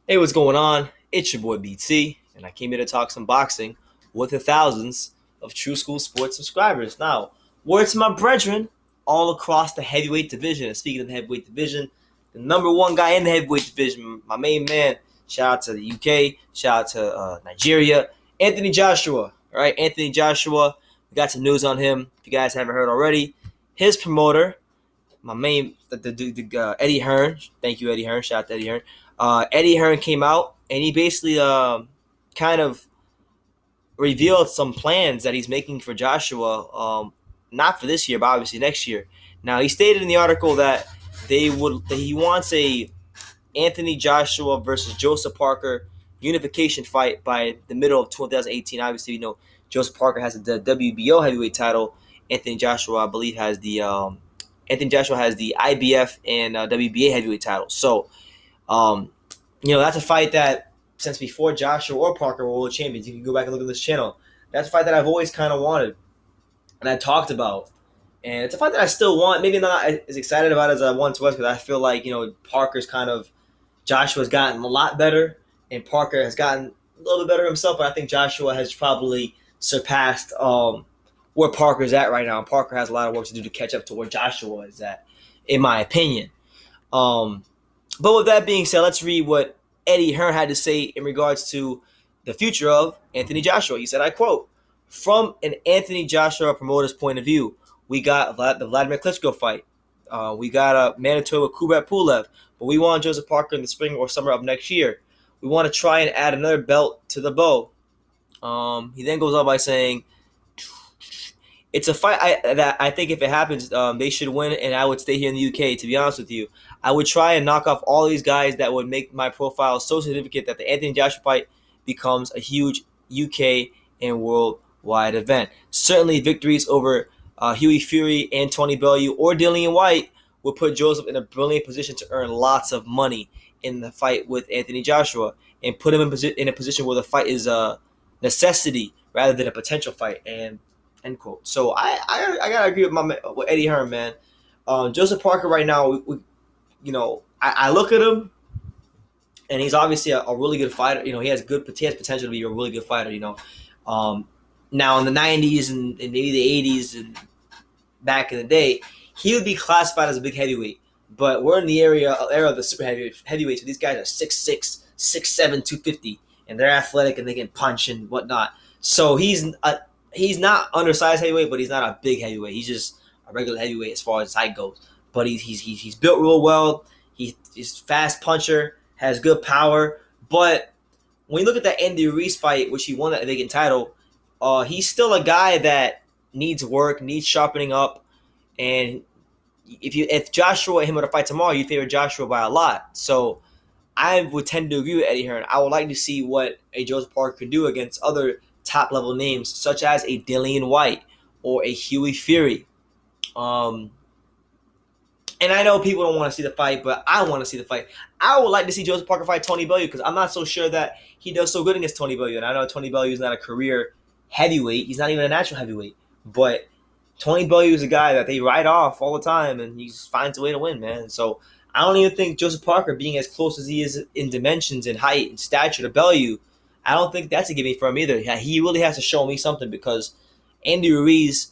Hey, what's going on? It's your boy BT, and I came here to talk some boxing with the thousands of True School Sports subscribers. Now, word to my brethren all across the heavyweight division. And speaking of the heavyweight division, the number one guy in the heavyweight division, my main man, shout out to the UK, shout out to Nigeria, Anthony Joshua. All right, Anthony Joshua, we got some news on him. If you guys haven't heard already, his promoter, my main Eddie Hearn. Thank you, Eddie Hearn. Shout out to Eddie Hearn. Eddie Hearn came out and he basically kind of revealed some plans that he's making for Joshua, not for this year, but obviously next year. Now he stated in the article that he wants a Anthony Joshua versus Joseph Parker unification fight by the middle of 2018. Obviously, Joseph Parker has the WBO heavyweight title. Anthony Joshua, I believe, has the IBF and WBA heavyweight titles. So, that's a fight that since before Joshua or Parker were world champions, you can go back and look at this channel. That's a fight that I've always kind of wanted and I talked about. And it's a fight that I still want. Maybe not as excited about as I once was because I feel like, Parker's Joshua's gotten a lot better and Parker has gotten a little bit better himself. But I think Joshua has probably surpassed where Parker's at right now. And Parker has a lot of work to do to catch up to where Joshua is at, in my opinion. But with that being said, let's read what Eddie Hearn had to say in regards to the future of Anthony Joshua. He said, I quote, "From an Anthony Joshua promoter's point of view, we got the Vladimir Klitschko fight. We got a Manitoba Kubrat Pulev, but we want Joseph Parker in the spring or summer of next year. We want to try and add another belt to the bow." He then goes on by saying, it's a fight that I think if it happens, they should win, and I would stay here in the UK, to be honest with you. I would try and knock off all these guys that would make my profile so significant that the Anthony Joshua fight becomes a huge UK and worldwide event. Certainly victories over Huey Fury and Tony Bellew or Dillian White would put Joseph in a brilliant position to earn lots of money in the fight with Anthony Joshua and put him in a position where the fight is a necessity rather than a potential fight. And end quote. So I gotta agree with Eddie Hearn, man. Joseph Parker right now, I look at him, and he's obviously a really good fighter. He has potential to be a really good fighter. Now in the '90s and maybe the '80s and back in the day, he would be classified as a big heavyweight. But we're in the era of the super heavyweights. So these guys are 6'6", 6'7", 250, and they're athletic and they can punch and whatnot. So he's not undersized heavyweight, but he's not a big heavyweight. He's just a regular heavyweight as far as height goes. But he's built real well. He's fast puncher, has good power. But when you look at that Andy Ruiz fight, which he won that vacant title, he's still a guy that needs work, needs sharpening up. And if Joshua and him were to fight tomorrow, you favor Joshua by a lot. So I would tend to agree with Eddie Hearn. I would like to see what a Joseph Parker could do against other top-level names, such as a Dillian White or a Huey Fury. And I know people don't want to see the fight, but I want to see the fight. I would like to see Joseph Parker fight Tony Bellew because I'm not so sure that he does so good against Tony Bellew. And I know Tony Bellew is not a career heavyweight. He's not even a natural heavyweight. But Tony Bellew is a guy that they write off all the time, and he just finds a way to win, man. So I don't even think Joseph Parker, being as close as he is in dimensions and height and stature to Bellew, I don't think that's a gimme for him either. He really has to show me something because Andy Ruiz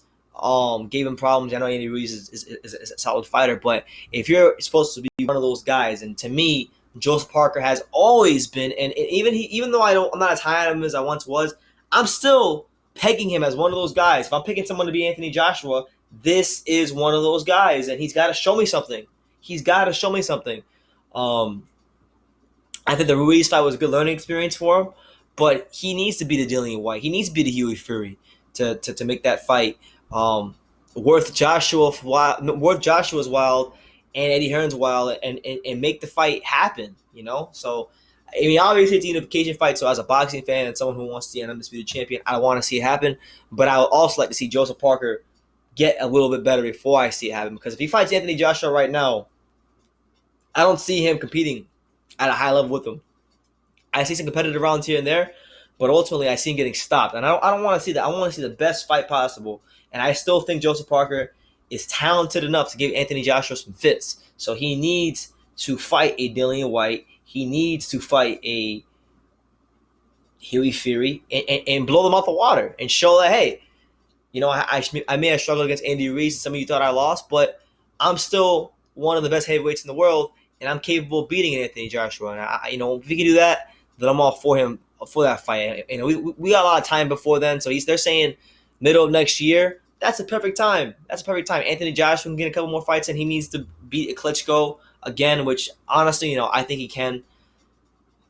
gave him problems. I know Andy Ruiz is a solid fighter, but if you're supposed to be one of those guys, and to me, Joseph Parker has always been, and even though I'm not as high on him as I once was, I'm still pegging him as one of those guys. If I'm picking someone to be Anthony Joshua, this is one of those guys, and he's got to show me something. I think the Ruiz fight was a good learning experience for him, but he needs to be the Dillian White. He needs to be the Huey Fury to make that fight worth Joshua's while and Eddie Hearn's while and make the fight happen, So, obviously it's a unification fight, so as a boxing fan and someone who wants to see an undisputed champion, I want to see it happen, but I would also like to see Joseph Parker get a little bit better before I see it happen, because if he fights Anthony Joshua right now, I don't see him competing at a high level with him. I see some competitive rounds here and there, but ultimately I see him getting stopped. And I don't want to see that. I want to see the best fight possible. And I still think Joseph Parker is talented enough to give Anthony Joshua some fits. So he needs to fight a Dillian White. he needs to fight a Huey Fury and blow them out the water and show that, hey, I may have struggled against Andy Ruiz, and some of you thought I lost, but I'm still one of the best heavyweights in the world, and I'm capable of beating Anthony Joshua. And if he can do that, then I'm all for him for that fight. We got a lot of time before then, so they're saying middle of next year. That's a perfect time. Anthony Joshua can get a couple more fights, and he needs to beat Klitschko again, which honestly, I think he can.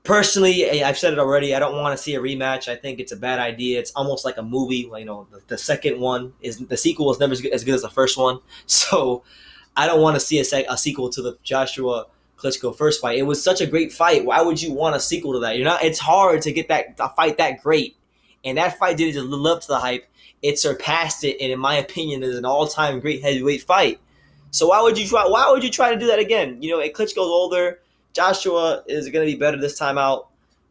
Personally, I've said it already. I don't want to see a rematch. I think it's a bad idea. It's almost like a movie. The second one the sequel is never as good as the first one. So I don't want to see a sequel to the Joshua Klitschko first fight. It was such a great fight. Why would you want a sequel to that? It's hard to get a fight that great, and that fight didn't just live up to the hype. It surpassed it, and in my opinion, is an all-time great heavyweight fight. So why would you try to do that again? Klitschko's older. Joshua is going to be better this time out.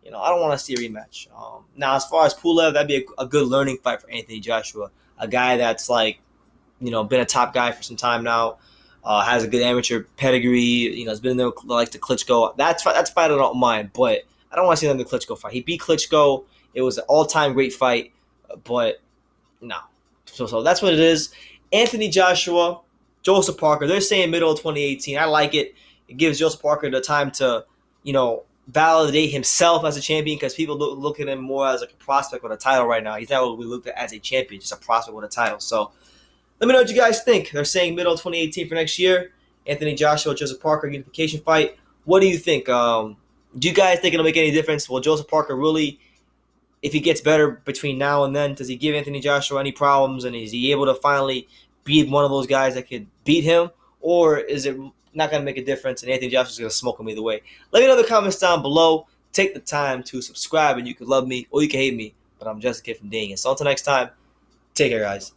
I don't want to see a rematch. Now, as far as Pulev, that'd be a good learning fight for Anthony Joshua, a guy that's been a top guy for some time now, has a good amateur pedigree. Has been there like the Klitschko. That's fight I don't mind, but I don't want to see another Klitschko fight. He beat Klitschko. It was an all-time great fight, but no. So that's what it is. Anthony Joshua, Joseph Parker. They're saying middle of 2018. I like it. It gives Joseph Parker the time to, validate himself as a champion, because people look at him more as like a prospect with a title right now. He's not what we looked at as a champion, just a prospect with a title. So let me know what you guys think. They're saying middle of 2018 for next year. Anthony Joshua, Joseph Parker, unification fight. What do you think? Do you guys think it'll make any difference? Will Joseph Parker really, if he gets better between now and then, does he give Anthony Joshua any problems? And is he able to finally be one of those guys that could beat him? Or is it not going to make a difference, and Anthony Joshua's going to smoke him either way? Let me know in the comments down below. Take the time to subscribe, and you can love me or you can hate me, but I'm just a kid from Dang. So until next time, take care, guys.